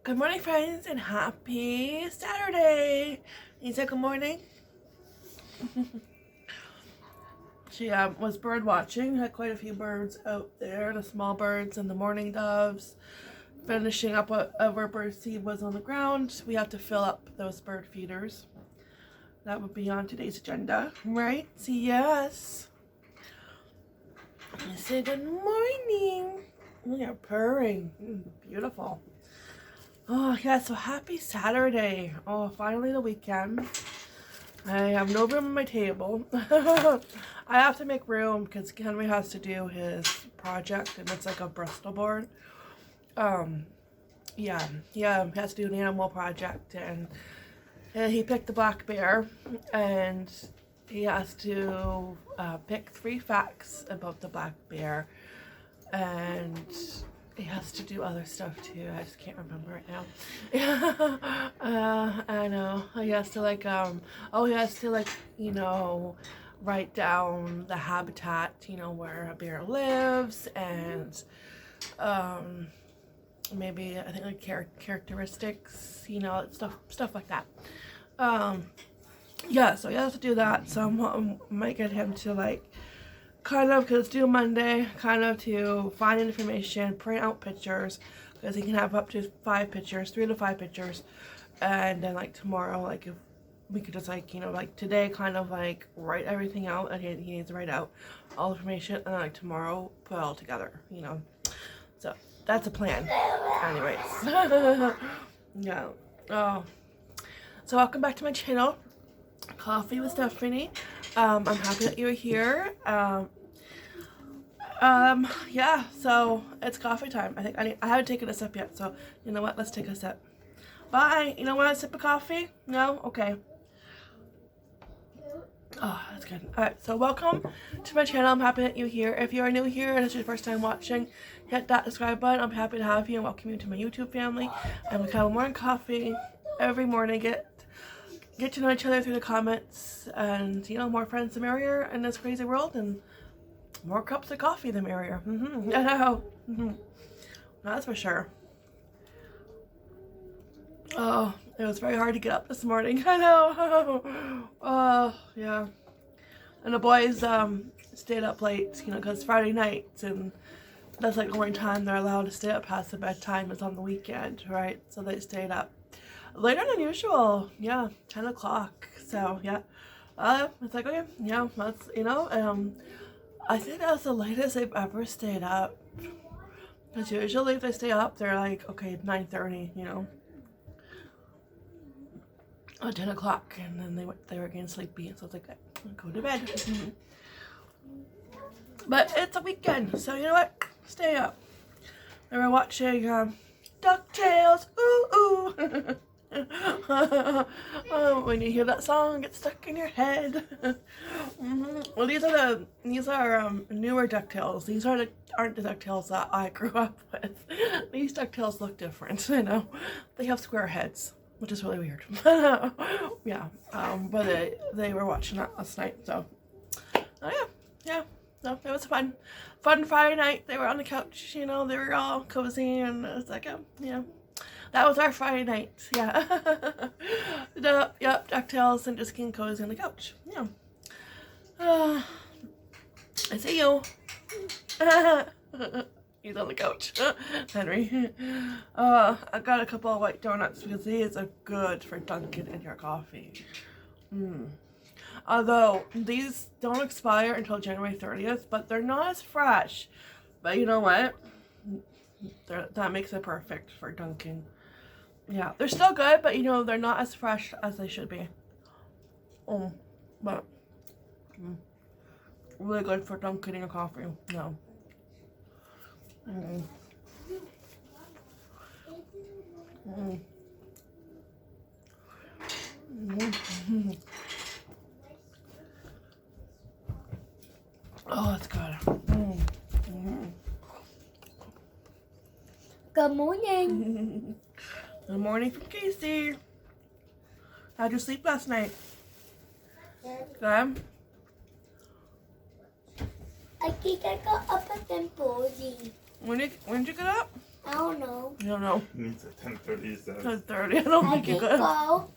Good morning, friends, and happy Saturday. You said good morning? She was bird watching, had quite a few birds out there, the small birds and the mourning doves. Finishing up whatever bird seed was on the ground. We have to fill up those bird feeders. That would be on today's agenda, right? Yes. I say good morning. Look at purring. Beautiful. Oh, yeah, so happy Saturday. Oh, finally the weekend. I have no room on my table. I have to make room because Henry has to do his project, and it's like a Bristol board. Yeah, he has to do an animal project, and he picked the black bear, and he has to pick 3 facts about the black bear, and he has to do other stuff too. I just can't remember it now. I know. He has to write down the habitat, where a bear lives, and maybe I think like characteristics, stuff like that. Yeah, so he has to do that. So I might get him to because it's due Monday, to find information, print out pictures, because he can have up to 5 pictures, 3 to 5 pictures, and then tomorrow, if we could just today write everything out, and he needs to write out all the information, and then tomorrow put it all together, So that's a plan. Anyways, yeah. Oh, so welcome back to my channel, Coffee with Stephanie. I'm happy that you're here. Yeah, so it's coffee time. I think I haven't taken a sip yet, so you know what? Let's take a sip. Bye. You don't want a sip of coffee? No? Okay. Oh, that's good. Alright, so welcome to my channel. I'm happy that you're here. If you are new here and it's your first time watching, hit that subscribe button. I'm happy to have you and welcome you to my YouTube family. And we have morning coffee every morning. Get to know each other through the comments, and more friends the merrier in this crazy world, and more cups of coffee the merrier. I know. That's for sure. Oh, it was very hard to get up this morning. I know. Oh, yeah. And the boys stayed up late, because it's Friday nights, and that's the only time they're allowed to stay up past the bedtime is on the weekend, right? So they stayed up later than usual. Yeah, 10 o'clock. So yeah, it's okay. Yeah, that's I think that's the latest they've ever stayed up. Because usually if they stay up, they're okay, 9:30. 10 o'clock, and then they were getting sleepy, so it's go to bed. But it's a weekend, so you know what? Stay up. They were watching DuckTales. Ooh ooh. Oh, when you hear that song, it gets stuck in your head. Well, these are newer DuckTales. These aren't the DuckTales that I grew up with. These DuckTales look different. They have square heads, which is really weird. Yeah. But they were watching that last night, so yeah. No, it was fun Friday night. They were on the couch. They were all cozy, and it's that was our Friday night. Yeah. Yep, DuckTales and just getting cozy on the couch. Yeah. I see you. He's on the couch. Henry. I got a couple of white donuts because these are good for dunking in your coffee. Although these don't expire until January 30th, but they're not as fresh. But you know what? That makes it perfect for dunking. Yeah, they're still good, but they're not as fresh as they should be. But really good for dunking in your coffee. No. Oh, it's good. Good morning. Good morning from Casey. How'd you sleep last night? Good? I think I got up at 10:40. When did you get up? I don't know. You don't know? It's at 10:30, he says. 10:30. I don't I think you can could. go.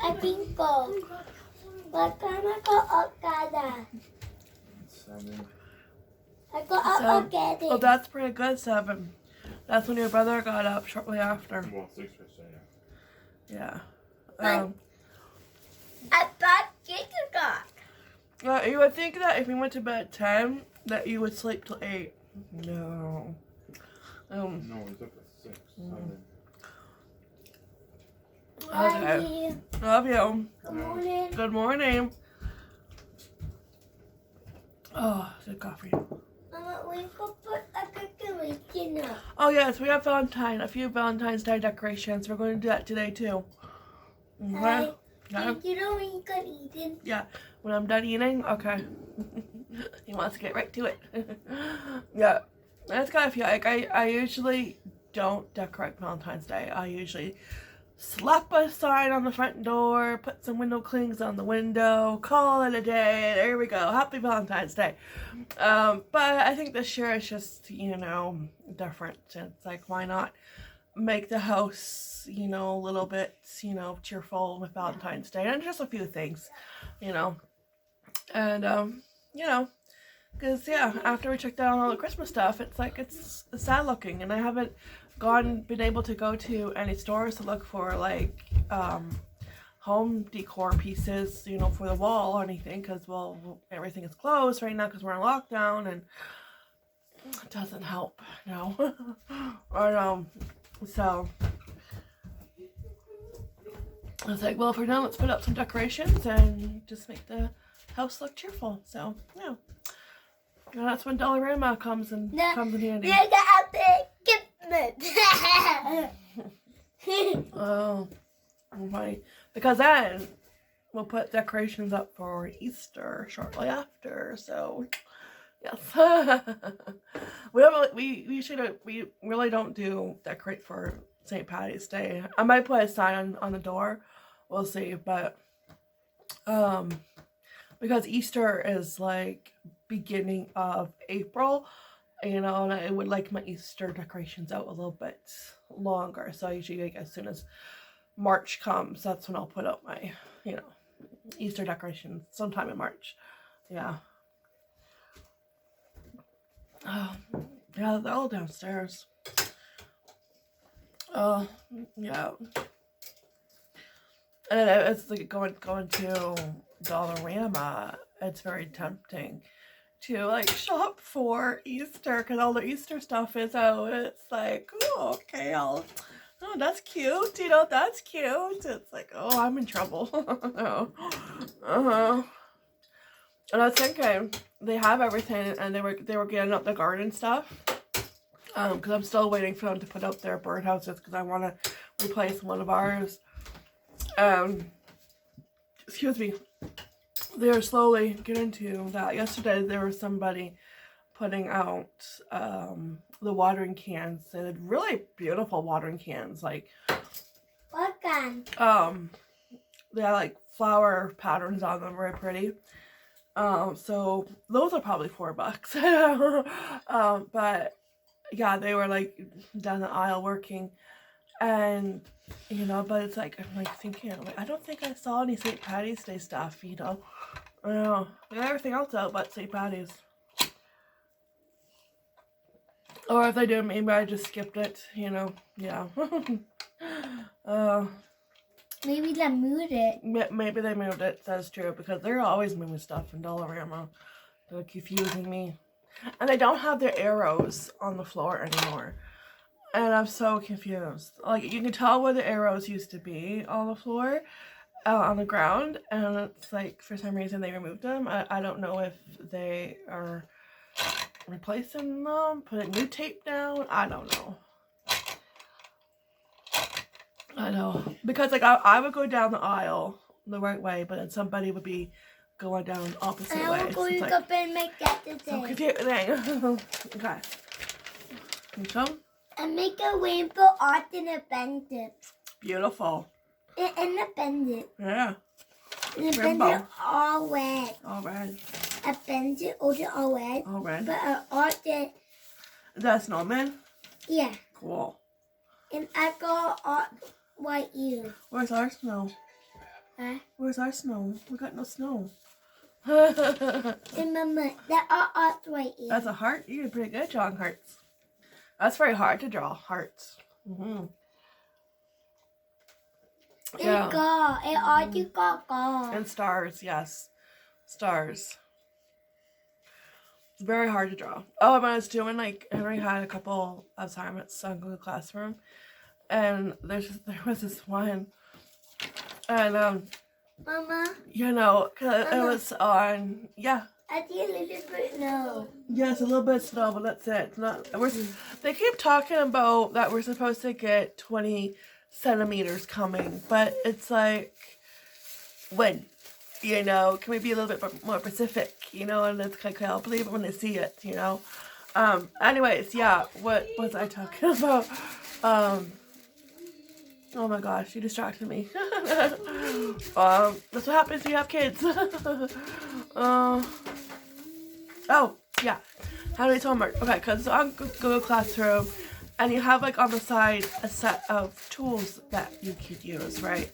I can go. But can I go up, Dada? 7. I go up So- again. Well, that's pretty good, 7. That's when your brother got up shortly after. Well, 6 for say, yeah. Yeah. I thought Jacob got. Well, you would think that if you went to bed at 10, that you would sleep till 8. No. No, he's up at 6, 7. Okay. Love you. Good morning. Good morning. Oh, good coffee. We could put a decoration up. Oh yes, we have a few Valentine's Day decorations. We're going to do that today too. Okay. Hi. Yeah. You know when you got eaten? Yeah. When I'm done eating, okay. He wants to get right to it. Yeah. That's kind of feel like I usually don't decorate Valentine's Day. I usually slap a sign on the front door, put some window clings on the window, call it a day. There we go. Happy Valentine's Day. But I think this year is just, different. It's like, why not make the house, a little bit, cheerful with Valentine's Day. And just a few things, And, because, after we checked out all the Christmas stuff, it's like, it's sad looking. And I haven't been able to go to any stores to look for, like, home decor pieces, for the wall or anything. Because, well, everything is closed right now because we're in lockdown. And it doesn't help, Or, so I was like, well, for now, let's put up some decorations and just make the house look cheerful. So, yeah. And that's when Dollarama comes in handy. Yeah, the gift. Oh, right. Because then we'll put decorations up for Easter shortly after. So, yes. we really don't do decorate for St. Patty's Day. I might put a sign on the door. We'll see. But because Easter is like beginning of April, and I would like my Easter decorations out a little bit longer. So usually, like, as soon as March comes, that's when I'll put up my, Easter decorations sometime in March. Yeah. Oh, yeah, they're all downstairs. Oh, yeah. And it's like going to Dollarama. It's very tempting to like shop for Easter because all the Easter stuff is out. It's like, oh, okay, oh, that's cute. That's cute. It's like, oh, I'm in trouble. And I was thinking they have everything, and they were getting up the garden stuff. Because I'm still waiting for them to put up their birdhouses because I want to replace one of ours. Excuse me. They're slowly getting to that. Yesterday there was somebody putting out the watering cans. They had really beautiful watering cans. Like, What can? they had like flower patterns on them, very pretty. So those are probably $4. But yeah, they were like down the aisle working, and but it's like, I'm like thinking, like, I don't think I saw any St. Patty's Day stuff, I don't know. They got everything else out but St. Patty's. Or if they did, maybe I just skipped it, yeah. Maybe they moved it. Maybe they moved it, that's true, because they're always moving stuff in Dollarama. They're confusing me. And they don't have their arrows on the floor anymore. And I'm so confused. Like, you can tell where the arrows used to be on the floor, on the ground. And it's like, for some reason, they removed them. I don't know if they are replacing them, putting new tape down. I don't know. I know. Because, like, I would go down the aisle the right way, but then somebody would be going down the opposite way. I will go So up and make that so today. confusing. Okay. You come? And make a rainbow art in a bandit. Beautiful. In a bandit. Yeah. And a Rainbow. bandit all red. All red. A bandit also all red. All red. But an art that Is that a snowman? Yeah. Cool. And I got white ears. Where's our snow? Huh? Where's our snow? We got no snow. And Mama, that are white ears. That's a heart. You did pretty good drawing hearts. That's very hard to draw hearts. Mm-hmm. Yeah. And got. And stars, yes. Stars. It's very hard to draw. Oh, when I was doing, like, Henry had a couple assignments on Google Classroom. And there was this one. And, Mama. you know, cause it was on, yeah. I see a little bit no. Yes, a little bit of snow, but that's it. It's not. They keep talking about that we're supposed to get 20 centimeters coming, but it's like, when? You know, can we be a little bit more specific? You know, and it's like, I'll believe it when I see it, you know. Anyways, yeah, what was I talking about? Oh my gosh, you distracted me. That's what happens when you have kids. Oh, yeah. How do we homework? Okay, because it's on Google Classroom, and you have, like, on the side a set of tools that you could use, right?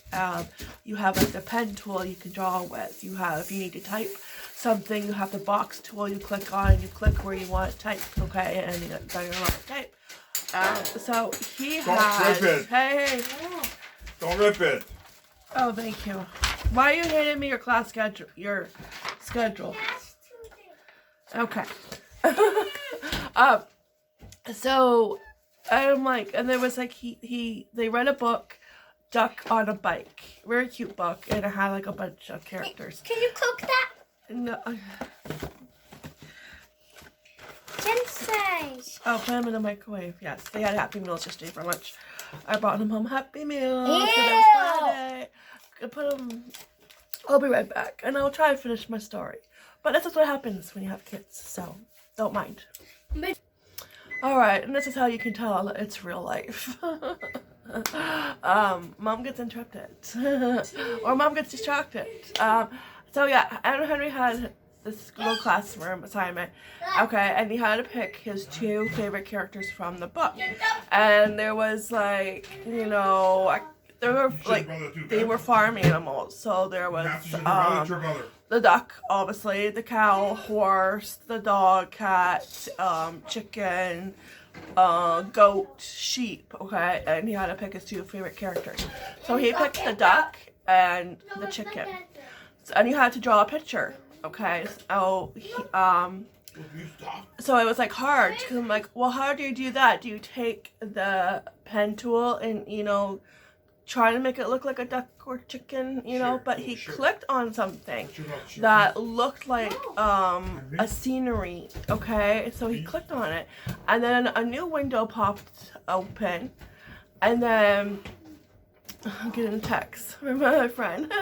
You have, like, the pen tool you can draw with. You have, if you need to type something, you have the box tool you click on, you click where you want to type, okay? And then you want to type. So he had. Don't rip it. Hey. Don't rip it. Oh, thank you. Why are you handing me your class schedule? Your schedule. Okay. So I'm like, and there was like they read a book, Duck on a Bike, very cute book, and it had like a bunch of characters. Can you cook that? No. Size. Oh, put them in the microwave. Yes, they had Happy Meals yesterday for lunch. I brought them home Happy Meals. Ew. And it was Friday. I put them. I'll be right back, and I'll try and finish my story. But this is what happens when you have kids, so don't mind. Alright, and this is how you can tell that it's real life. Mom gets interrupted. Or Mom gets distracted. So yeah, Anna Henry had this Google Classroom assignment. Okay, and he had to pick his 2 favorite characters from the book. And there was like, you know, there were like, they were farm animals. So there was the duck, obviously, the cow, horse, the dog, cat, chicken, goat, sheep, okay? And he had to pick his 2 favorite characters. So he picked the duck and the chicken. And you had to draw a picture, okay? So, so it was like hard, because I'm like, well, how do you do that? Do you take the pen tool and, you know, try to make it look like a duck or chicken, you know, but he clicked on something that looked like a scenery, okay? So he clicked on it, and then a new window popped open, and then I'm getting a text from my friend.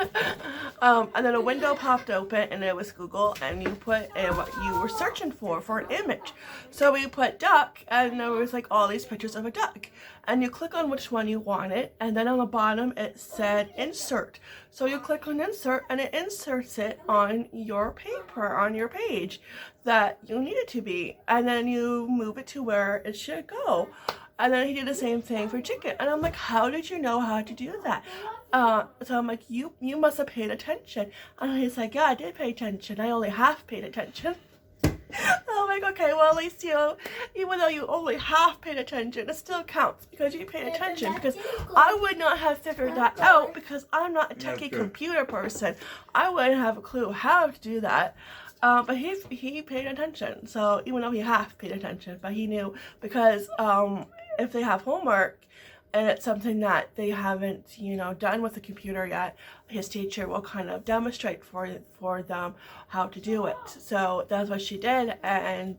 And then a window popped open, and it was Google, and you put in what you were searching for an image. So we put duck, and there was like all these pictures of a duck. And you click on which one you wanted, and then on the bottom it said insert. So you click on insert, and it inserts it on your paper, on your page that you need it to be. And then you move it to where it should go. And then he did the same thing for chicken. And I'm like, how did you know how to do that? So I'm like, you must have paid attention. And he's like, yeah, I did pay attention. I only half paid attention. I'm like, okay, well, at least, you know, even though you only half paid attention, it still counts because you paid attention. Because I would not have figured that out because I'm not a techie computer person. I wouldn't have a clue how to do that. But he paid attention. So even though he half paid attention, but he knew because if they have homework and it's something that they haven't, you know, done with the computer yet, his teacher will kind of demonstrate for them how to do it. So that's what she did, and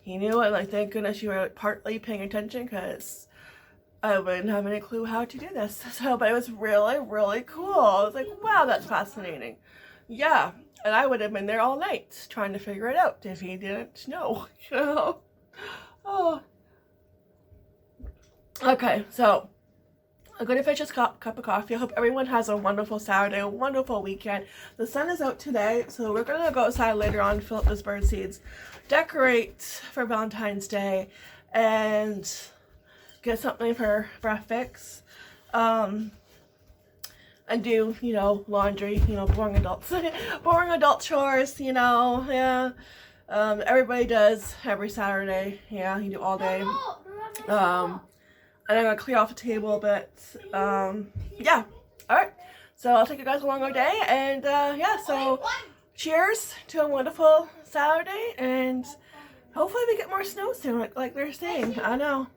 he knew it. Like, thank goodness you were partly paying attention, because I wouldn't have any clue how to do this. So, but it was really, really cool. I was like, wow, that's fascinating. Yeah, and I would have been there all night trying to figure it out if he didn't know. You know? Oh. Okay, so I'm going to finish this cup of coffee. I hope everyone has a wonderful Saturday, a wonderful weekend. The sun is out today, so we're going to go outside later on, fill up those bird seeds, decorate for Valentine's Day, and get something for breakfast, and do, you know, laundry, you know, boring adult chores, you know, yeah. Everybody does every Saturday, yeah, you do all day. And I'm gonna clear off the table a bit, yeah, alright, so I'll take you guys along our day, and, yeah, so cheers to a wonderful Saturday, and hopefully we get more snow soon, like they're saying. I know.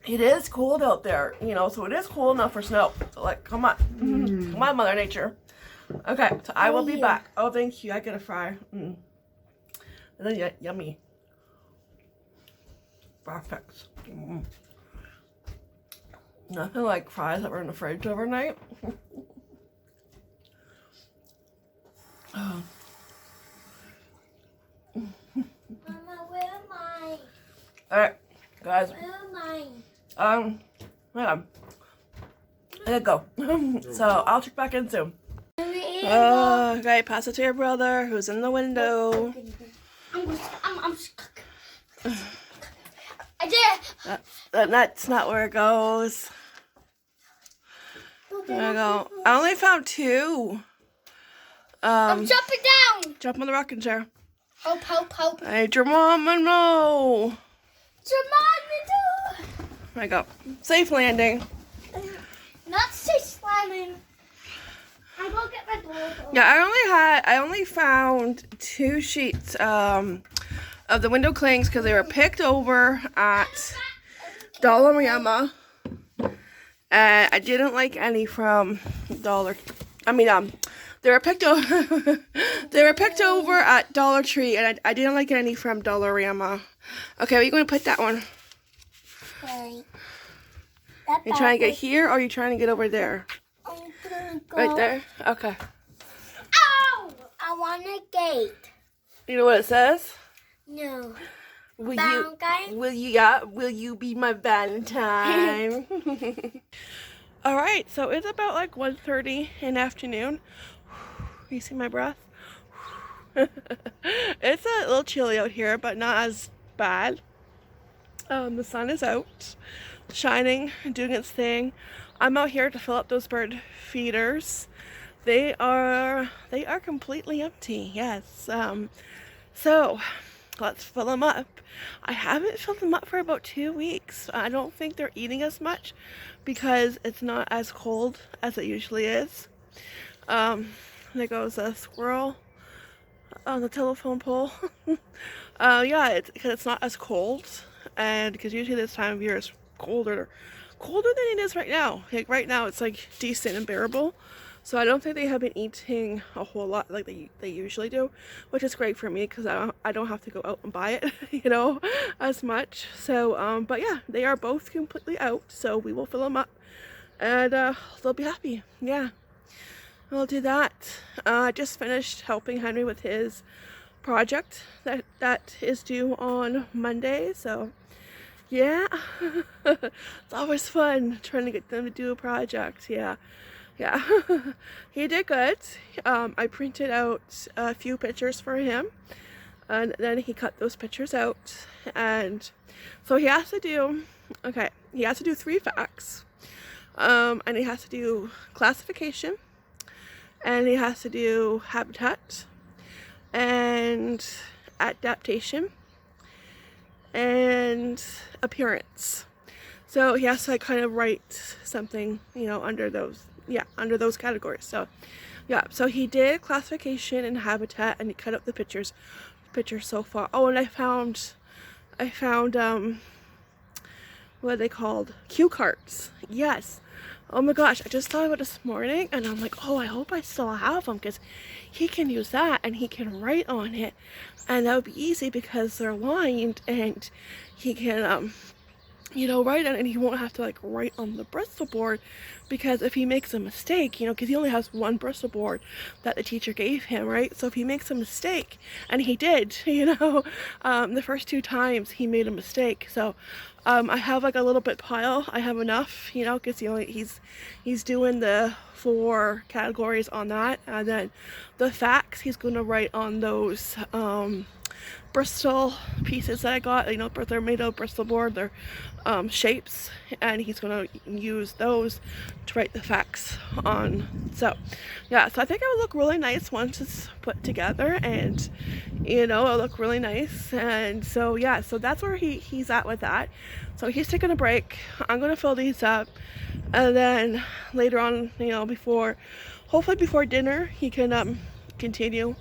It is cold out there, you know, so it is cold enough for snow. So, like, come on. Come on, Mother Nature. Okay, so I will be back. Oh, thank you. I get a fry. And then, yummy. Perfect. Nothing like fries that were in the fridge overnight. Oh. Mama, where am I? Alright, guys. Where am I? Yeah. There you go. So I'll check back in soon. Okay, pass it to your brother who's in the window. I did. That's not where it goes. There you go. I only found 2. I'm jumping down. Jump on the rocking chair. Help, help, help. Hey, your mama, no. There you go. Safe landing. Not safe slamming. I'm gonna get my door. Yeah, I only found 2 sheets of the window clings because they were picked over at Dollarama. And I didn't like any from they were picked over. They were picked over at Dollar Tree, and I didn't like any from Dollarama. Okay, where are you going to put that one? Right. You trying to get here, or are you trying to get over there? I'm gonna go. Right there. Okay. Ow! I want a gate. You know what it says? No. Will Valentine? Will you be my Valentine? All right, so it's about like 1:30 in the afternoon. You see my breath? It's a little chilly out here, but not as bad. The sun is out, shining and doing its thing. I'm out here to fill up those bird feeders. They are completely empty. Yes. So let's fill them up. I haven't filled them up for about 2 weeks. I don't think they're eating as much because it's not as cold as it usually is. There goes a squirrel on the telephone pole. Yeah, because it's not as cold, and because usually this time of year is colder than it is right now. Like right now, it's like decent and bearable. So I don't think they have been eating a whole lot like they usually do, which is great for me because I don't have to go out and buy it, you know, as much. So but yeah, they are both completely out, so we will fill them up, and they'll be happy. Yeah, we'll do that. I just finished helping Henry with his project that is due on Monday. So yeah, it's always fun trying to get them to do a project. Yeah. He did good. I printed out a few pictures for him, and then he cut those pictures out, and so he has to do 3 facts, and he has to do classification, and he has to do habitat and adaptation and appearance. So he has to like kind of write something, you know, under those categories. So yeah, so he did classification and habitat, and he cut up the pictures so far. Oh, and I found what are they called? Cue cards. Yes. Oh my gosh, I just thought about it this morning, and I'm like, oh, I hope I still have them, because he can use that and he can write on it, and that would be easy because they're lined, and he can you know, write on it, and he won't have to like write on the Bristol board, because if he makes a mistake, you know, because he only has one Bristol board that the teacher gave him, right? So if he makes a mistake, and he did, you know, the first 2 times he made a mistake. So I have like a little bit pile. I have enough, you know, because he's doing the 4 categories on that, and then the facts he's going to write on those Bristol pieces that I got. You know, they're made of Bristol board. They're shapes, and he's gonna use those to write the facts on. So yeah, so I think it would look really nice once it's put together, and you know, it'll look really nice. And so yeah, so that's where he's at with that. So he's taking a break. I'm gonna fill these up, and then later on, you know, hopefully before dinner, he can continue,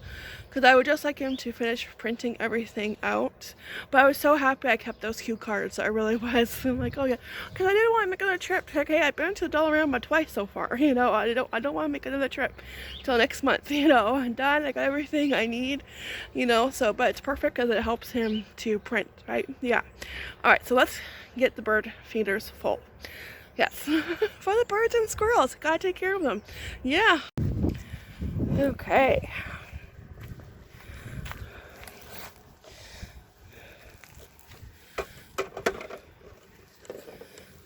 because I would just like him to finish printing everything out. But I was so happy I kept those cue cards. I really was. I'm like, oh yeah, because I didn't want to make another trip. Like, hey, I've been to Dollarama twice so far. You know, I don't want to make another trip till next month. You know, I'm done. I got everything I need. You know, so but it's perfect because it helps him to print, right? Yeah. All right, so let's get the bird feeders full. Yes, for the birds and squirrels. Gotta take care of them. Yeah. Okay.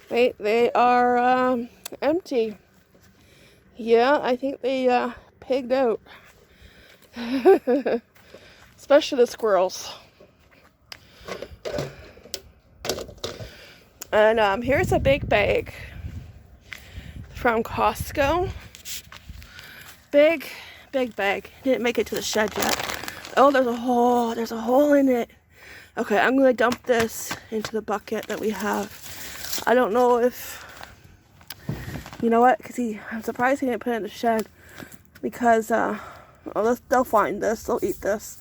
They are empty. Yeah, I think they pigged out. Especially the squirrels. And here's a big bag from Costco. Big bag. Didn't make it to the shed yet. Oh, there's a hole in it. Okay, I'm gonna dump this into the bucket that we have. I don't know if, you know what, because I'm surprised he didn't put it in the shed, because they'll find this, they'll eat this.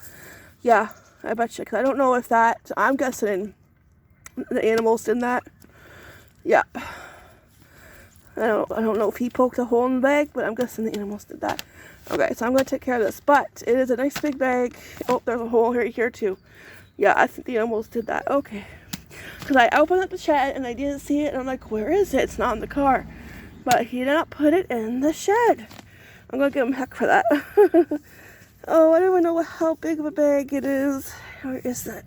Yeah, I bet you, because I don't know if that, I'm guessing the animals did that. Yeah. I don't know if he poked a hole in the bag, but I'm guessing the animals did that. Okay, so I'm going to take care of this, but it is a nice big bag. Oh, there's a hole here too. Yeah, I think the animals did that. Okay. Because I opened up the shed and I didn't see it, and I'm like, where is it? It's not in the car. But he did not put it in the shed. I'm going to give him heck for that. Oh, I don't even know how big of a bag it is. Where is it?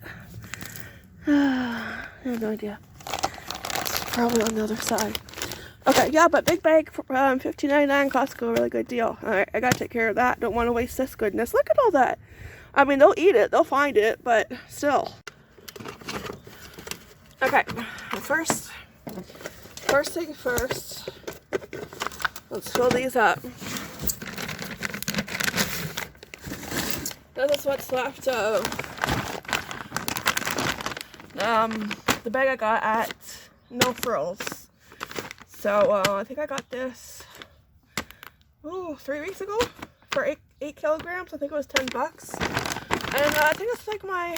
I have no idea. It's probably on the other side. Okay, yeah, but big bag, $15.99, Costco, really good deal. Alright, I gotta take care of that. Don't want to waste this goodness. Look at all that. I mean, they'll eat it, they'll find it, but still. Okay, first thing first, let's fill these up. This is what's left of the bag I got at No Frills. So I think I got this 3 weeks ago for 8 kilograms. I think it was $10. And I think it's like my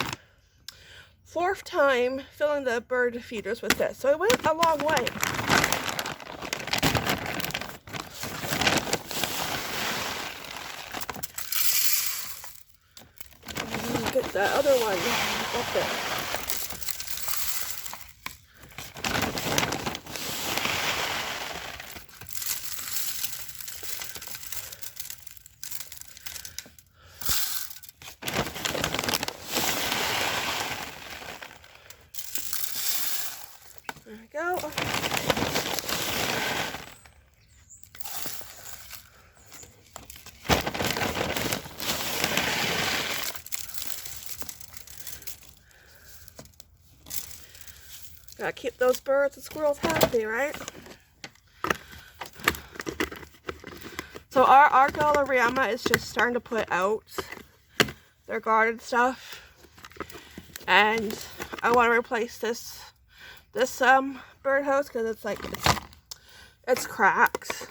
4th time filling the bird feeders with this. So it went a long way. Get that other one up there. There we go. Gotta keep those birds and squirrels happy, right? So our Dollarama is just starting to put out their garden stuff, and I want to replace this birdhouse because it's cracked,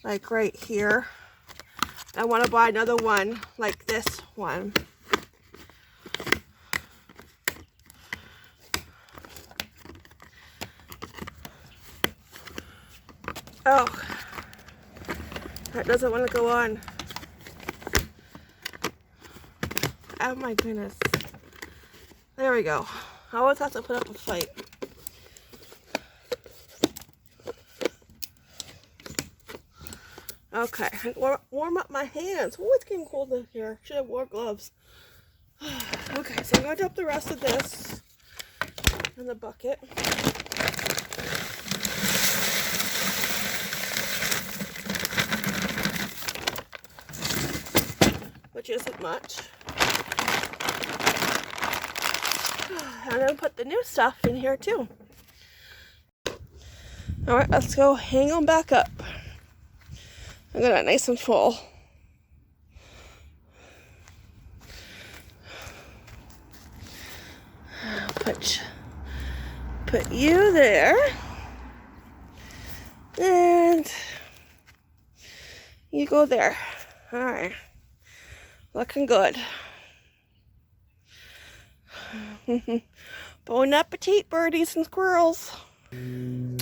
like right here. I want to buy another one like this one. Oh, that doesn't want to go on. Oh my goodness. There we go. I always have to put up a fight. Okay, warm up my hands. Oh, it's getting cold in here. Should have wore gloves. Okay, so I'm going to dump the rest of this in the bucket. Which isn't much. I'm gonna put the new stuff in here too. Alright, let's go hang them back up. I got it nice and full. Put you there. And you go there. Alright. Looking good. Bon appetit, birdies and squirrels.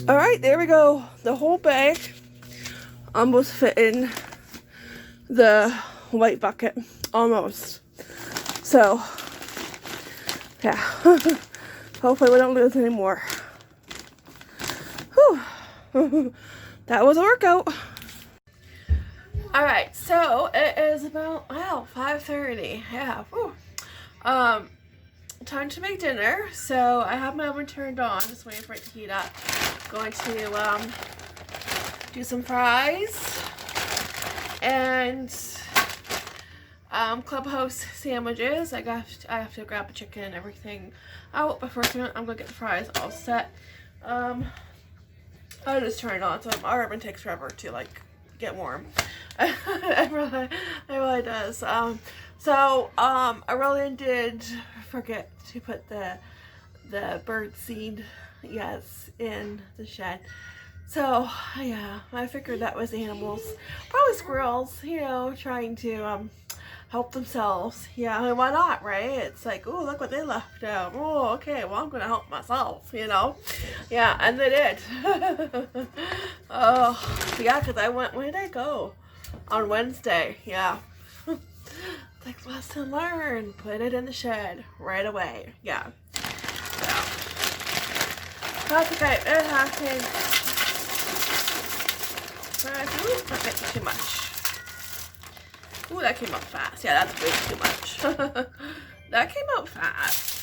Alright, there we go. The whole bag almost fit in the white bucket. Almost. So, yeah. Hopefully we don't lose any more. Whew. That was a workout. Alright, so it is about, wow, 5:30. Yeah. Whew. Time to make dinner. So I have my oven turned on, just waiting for it to heat up. Going to do some fries and Clubhouse sandwiches. I have to grab the chicken and everything out, but first I'm gonna get the fries all set. I just turned it on, so our oven takes forever to like get warm. it really does. I really did forget to put the bird seed, yes, in the shed. So yeah, I figured that was animals, probably squirrels, you know, trying to help themselves. Yeah, I mean, why not, right? It's like, oh, look what they left out. Oh, okay, well, I'm gonna help myself, you know. Yeah, and they did. Oh, yeah, because I went, where did I go? On Wednesday, yeah. It's like, lesson learned. Put it in the shed right away. Yeah. So, that's okay. It happens. Ooh, not making too much. Ooh, that came out fast. Yeah, that's way too much. That came out fast.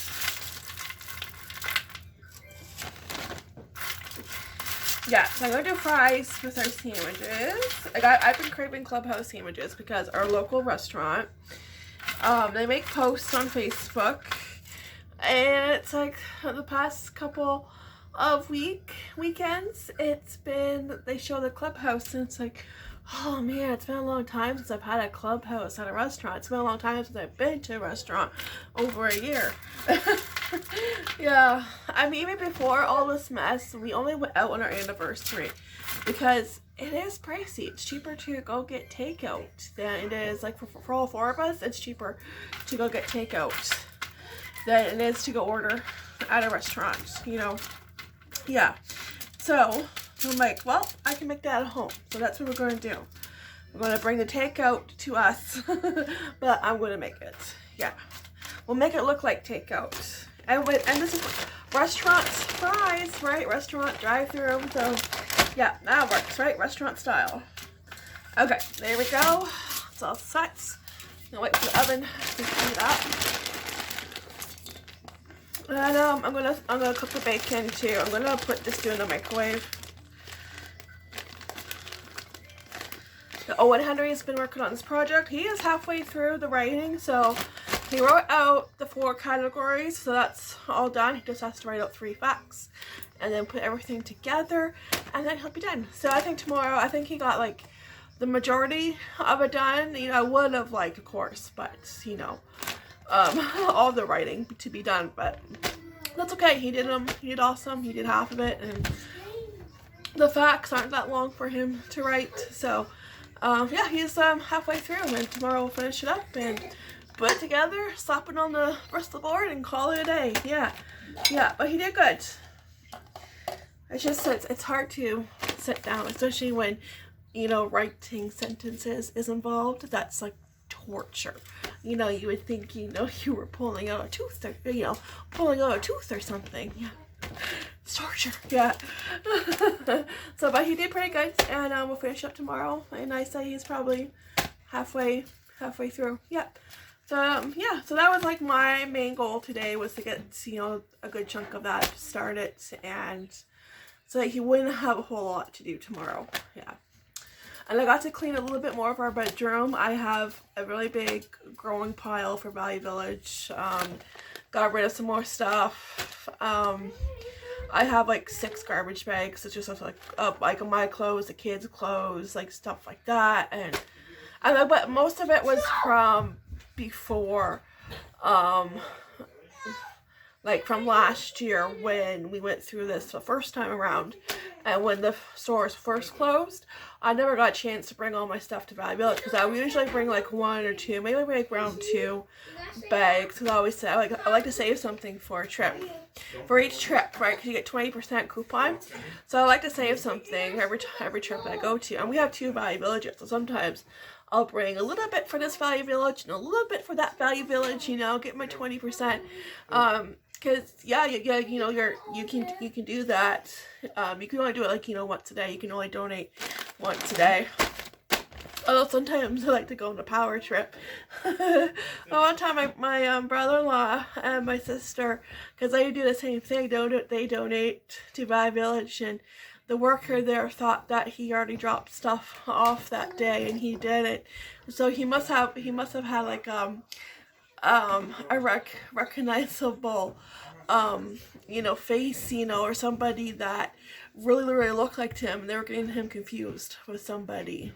Yeah, so I'm gonna do fries with our sandwiches. I've been craving Clubhouse sandwiches because our local restaurant, they make posts on Facebook, and it's like the past couple of weekends, they show the Clubhouse, and it's like, oh man, it's been a long time since I've had a Clubhouse at a restaurant. It's been a long time since I've been to a restaurant, over a year. Yeah, I mean, even before all this mess, we only went out on our anniversary because it is pricey. It's cheaper to go get takeout than it is, like, for all four of us, it's cheaper to go get takeout than it is to go order at a restaurant, you know. Yeah, so I'm like, well, I can make that at home. So that's what we're going to do. We're going to bring the takeout to us, but I'm going to make it. Yeah, we'll make it look like takeout. And this is restaurant fries, right? Restaurant drive-through. So yeah, that works, right? Restaurant style. Okay, there we go. It's all set. I'll wait for the oven to heat up. And I'm gonna cook the bacon too. I'm gonna put this in the microwave. Oh, and Henry has been working on this project. He is halfway through the writing, so he wrote out the 4 categories, so that's all done. He just has to write out 3 facts and then put everything together, and then he'll be done. So I think tomorrow, I think he got like the majority of it done. You know, I would have liked, of course, but you know, all the writing to be done, but that's okay. He did them. He did awesome. He did half of it, and the facts aren't that long for him to write. So yeah, he's halfway through, and tomorrow we'll finish it up and put it together, slap it on the rest of the board, and call it a day. Yeah, yeah, but he did good. It's just, it's hard to sit down, especially when, you know, writing sentences is involved. That's like torture. You know, you would think, you know, you were pulling out a tooth, or, you know, pulling out a tooth or something. Yeah, it's torture. Yeah. So, but he did pretty good, and we'll finish up tomorrow. And I say he's probably halfway through. Yeah. So yeah, so that was like my main goal today, was to get, you know, a good chunk of that started, and so that he wouldn't have a whole lot to do tomorrow. Yeah. And I got to clean a little bit more of our bedroom. I have a really big growing pile for Valley Village got rid of some more stuff. I have like 6 garbage bags. It's just like my clothes, the kids' clothes, like stuff like that, and but most of it was from before, like from last year when we went through this the first time around, and when the stores first closed. I never got a chance to bring all my stuff to Value Village because I would usually bring like 1 or 2, maybe like around 2 bags, because I always say I like to save something for a trip, for each trip, right? Because you get 20% coupon, so I like to save something every trip that I go to. And we have 2 Value Villages, so sometimes I'll bring a little bit for this Value Village and a little bit for that Value Village, you know, get my 20%. Because yeah, you know, you can do that. You can only do it like, you know, once a day. You can only donate once a day. Although sometimes I like to go on a power trip. One time my brother-in-law and my sister, because they do the same thing, they donate to Value Village, and the worker there thought that he already dropped stuff off that day, and he didn't. So he must have had like a recognizable you know, face, you know, or somebody that really looked like him, and they were getting him confused with somebody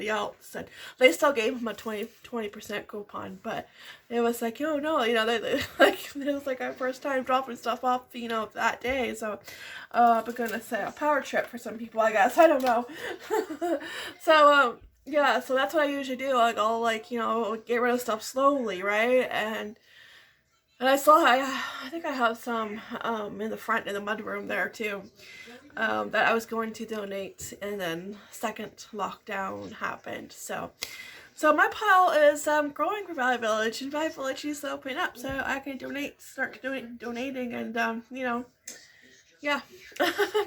else, and they still gave him a 20% coupon. But it was like, oh no, you know, they like, it was like our first time dropping stuff off, you know, that day. So I'm gonna say a power trip for some people, I guess, I don't know. So yeah, so that's what I usually do. Like, I'll, like, you know, get rid of stuff slowly, right? And I think I have some in the front in the mudroom there too, that I was going to donate, and then second lockdown happened. So my pile is growing for Value Village, and Value Village needs to open up so I can start donating, and you know, yeah,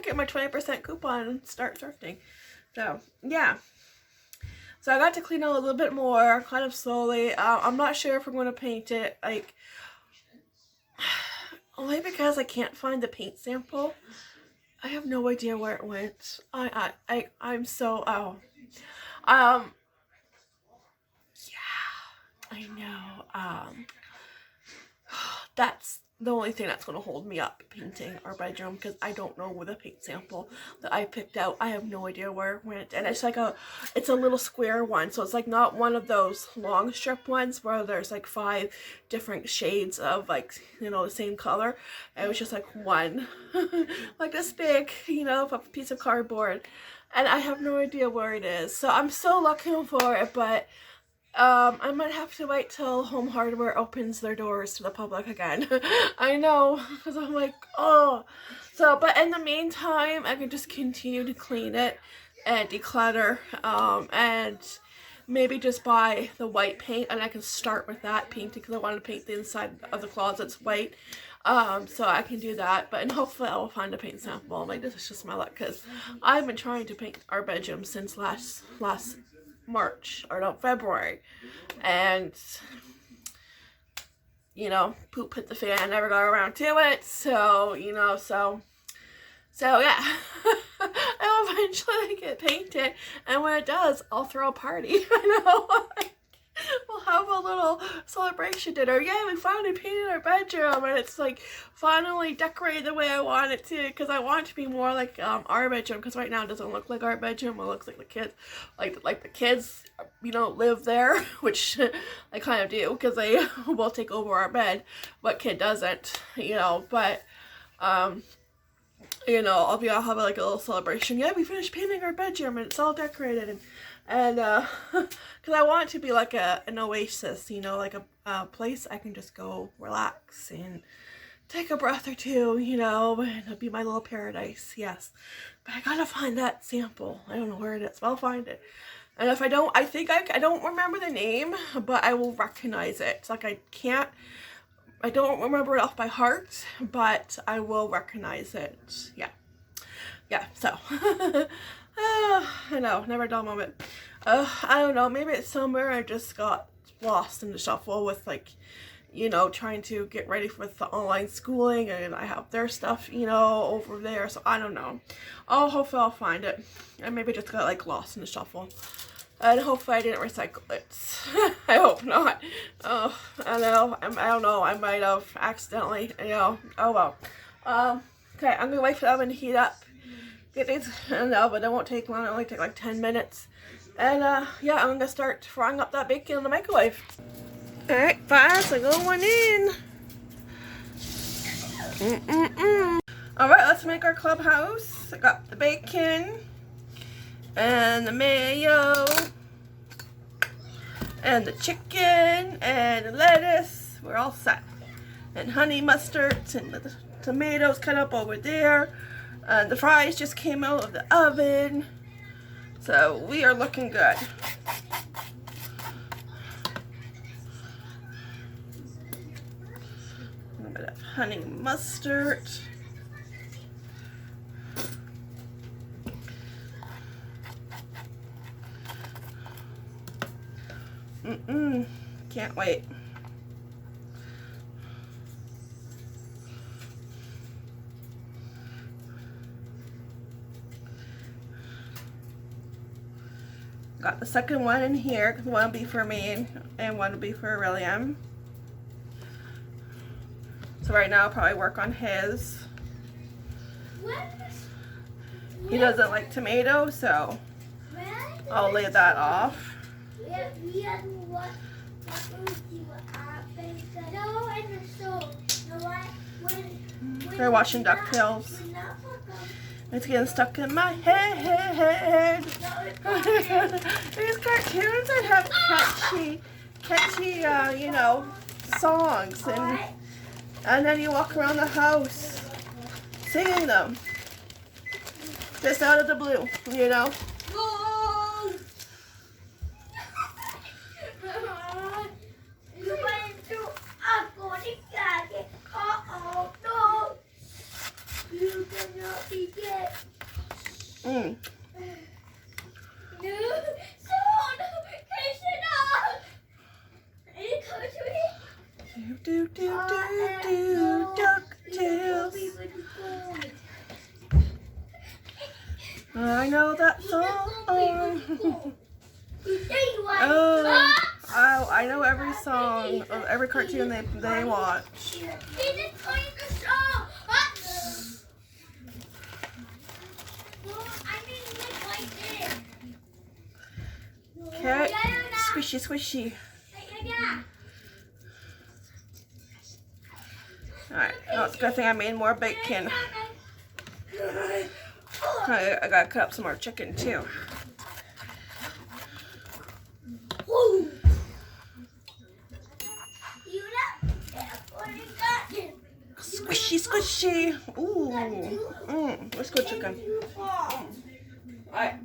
get my 20% coupon and start thrifting. So yeah. So I got to clean out a little bit more, kind of slowly. I'm not sure if I'm going to paint it, like, only because I can't find the paint sample. I have no idea where it went. I'm so, yeah, I know. That's the only thing that's going to hold me up painting our bedroom, because I don't know where the paint sample that I picked out. I have no idea where it went, and it's like it's a little square one, so it's like not one of those long strip ones where there's like 5 different shades of, like, you know, the same color. It was just like one, like this big, you know, a piece of cardboard, and I have no idea where it is. So I'm still looking for it, but I might have to wait till Home Hardware opens their doors to the public again. I know, because I'm like, oh. So, but in the meantime, I can just continue to clean it and declutter, and maybe just buy the white paint, and I can start with that painting, because I want to paint the inside of the closets white. So I can do that, but and hopefully I will find a paint sample. Like, this is just my luck, because I've been trying to paint our bedroom since last March, or no, February, and you know, poop hit the fan, never got around to it. So, you know, so yeah. It'll eventually get painted, and when it does, I'll throw a party. I know. We'll have a little celebration dinner. Yay, we finally painted our bedroom, and it's like finally decorated the way I want it to, because I want it to be more like our bedroom, because right now it doesn't look like our bedroom. It looks like the kids, like the kids, you know, live there, which I kind of do, because they will take over our bed. What kid doesn't, you know? But you know, I'll have like a little celebration. Yeah, we finished painting our bedroom, and it's all decorated, and because I want it to be like an oasis, you know, like a place I can just go relax and take a breath or two, you know, and it'll be my little paradise. Yes, but I gotta find that sample. I don't know where it is, but I'll find it. And if I don't, I think I don't remember the name, but I will recognize it. It's like I don't remember it off by heart, but I will recognize it. Yeah, so. I know, never a dull moment. I don't know, maybe it's somewhere I just got lost in the shuffle with, like, you know, trying to get ready for the online schooling, and I have their stuff, you know, over there, so I don't know. Hopefully I'll find it. I maybe just got, like, lost in the shuffle. And hopefully I didn't recycle it. I hope not. Oh, I don't know. I might have accidentally, you know. Oh well. Okay, I'm gonna wait for the oven to heat up. Get these in the oven. It won't take long. It'll only take like 10 minutes. And yeah, I'm gonna start frying up that bacon in the microwave. Alright, fast. I'm going in. Alright, let's make our clubhouse. I got the bacon and the mayo and the chicken and the lettuce. We're all set. And honey mustard and the tomatoes cut up over there. And the fries just came out of the oven. So we are looking good. A little bit of honey mustard. Can't wait. Got the second one in here because one will be for me and one will be for William. So right now I'll probably work on his. He doesn't like tomato, so I'll lay that off. They're watching DuckTales. It's getting stuck in my head. These cartoons that have catchy, you know, songs, and then you walk around the house singing them, just out of the blue, you know. I know that song. Oh, I know every song of every cartoon they watch. Okay, squishy, squishy. Alright, oh, it's a good thing I made more bacon. I gotta cut up some more chicken too. Squishy, squishy. Ooh. Let's go chicken. Alright.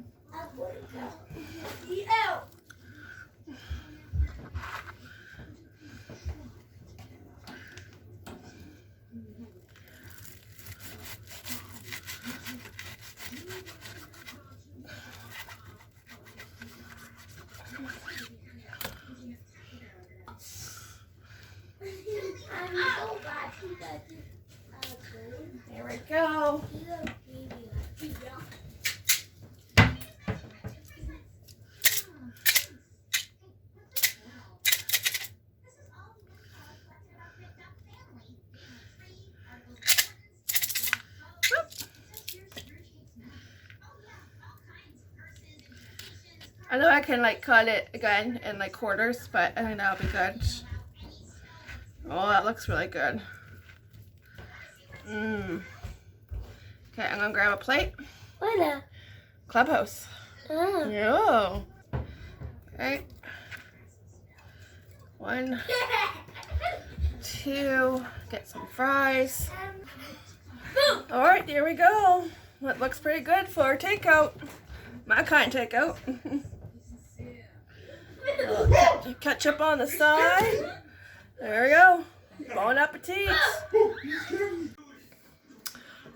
There we go. I know I can like cut it again in like quarters, but I think that'll be good. Oh, that looks really good. Okay, I'm gonna grab a plate. What? Clubhouse. Oh. Yeah. Okay. 1, 2. Get some fries. All right, there we go. That looks pretty good for takeout. My kind of takeout. Ketchup on the side. There we go. Bon appetit.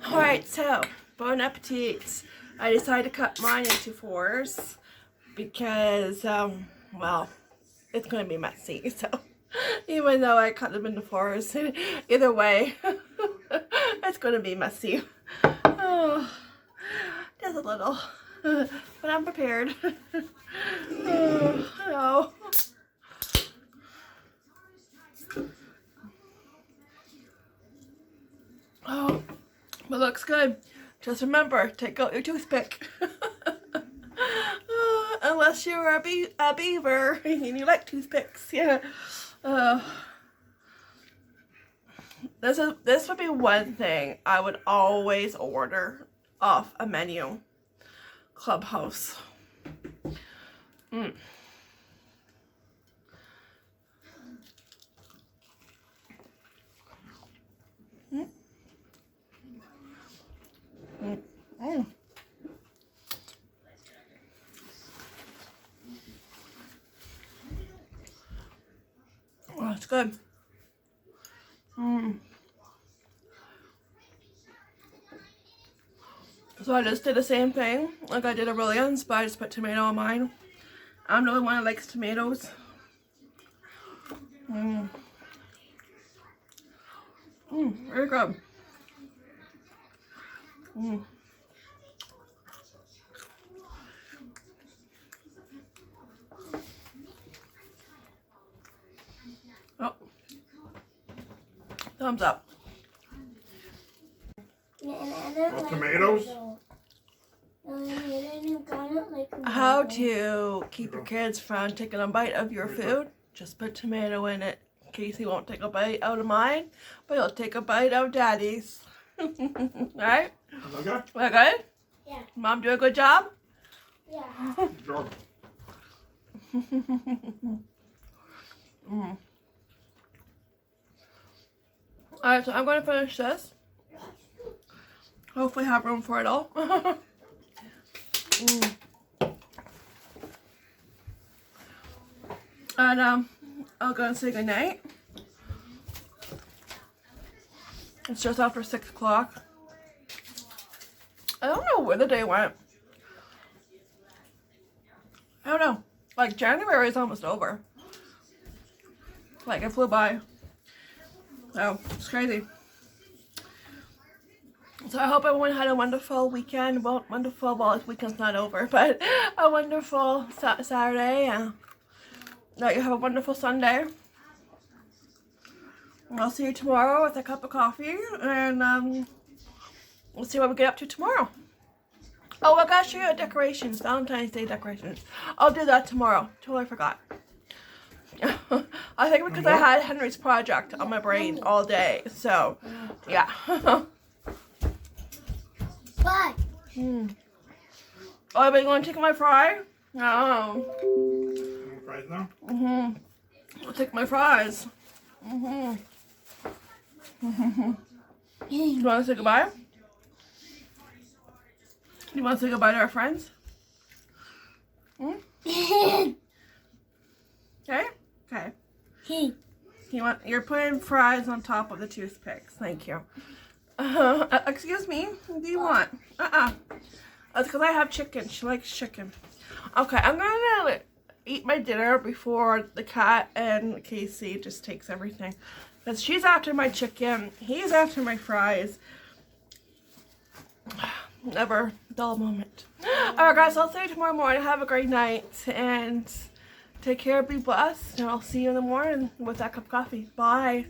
Alright, so, bon appetit. I decided to cut mine into 4s because, well, it's going to be messy. So, even though I cut them into 4s, either way, it's going to be messy. Oh, just a little. but I'm prepared. Oh, oh, but looks good. Just remember, take out your toothpick. Unless you're a beaver and you like toothpicks, yeah. This would be one thing I would always order off a menu. Clubhouse. Mm. Mm. Mm. Mm. Oh, it's good. Mm. So I just did the same thing like I did Aurelian's, but I just put tomato on mine. I'm the only one that likes tomatoes. Mm. Mm, very good. Mm. Oh. Thumbs up. Tomatoes? How to keep your kids from taking a bite of your food? Just put tomato in it. Casey won't take a bite out of mine, but he'll take a bite out of Daddy's. Right? Okay. We're good? Yeah. Mom do a good job? Yeah. Sure. Mm. Alright, so I'm going to finish this. Hopefully have room for it all. Mm. And I'll go and say goodnight. It's just after 6 o'clock. I don't know where the day went. I don't know. Like, January is almost over. Like, it flew by. So, it's crazy. So I hope everyone had a wonderful weekend. Well, wonderful, well, this weekend's not over, but a wonderful Saturday. And that you have a wonderful Sunday. And I'll see you tomorrow with a cup of coffee. And we'll see what we get up to tomorrow. Oh, I gotta show you decorations, Valentine's Day decorations. I'll do that tomorrow. Totally forgot. I think because I had Henry's project on my brain all day. So, yeah. Bye. Oh, but you want to take my fry? No. Fries now? I'll take my fries. You want to say goodbye? You want to say goodbye to our friends? Okay? Okay. You're putting fries on top of the toothpicks. Thank you. Excuse me. What do you want? That's because I have chicken. She likes chicken. Okay, I'm gonna eat my dinner before the cat and Casey just takes everything. Because she's after my chicken. He's after my fries. Never a dull moment. Alright guys, I'll see you tomorrow morning. Have a great night. And take care, be blessed. And I'll see you in the morning with that cup of coffee. Bye.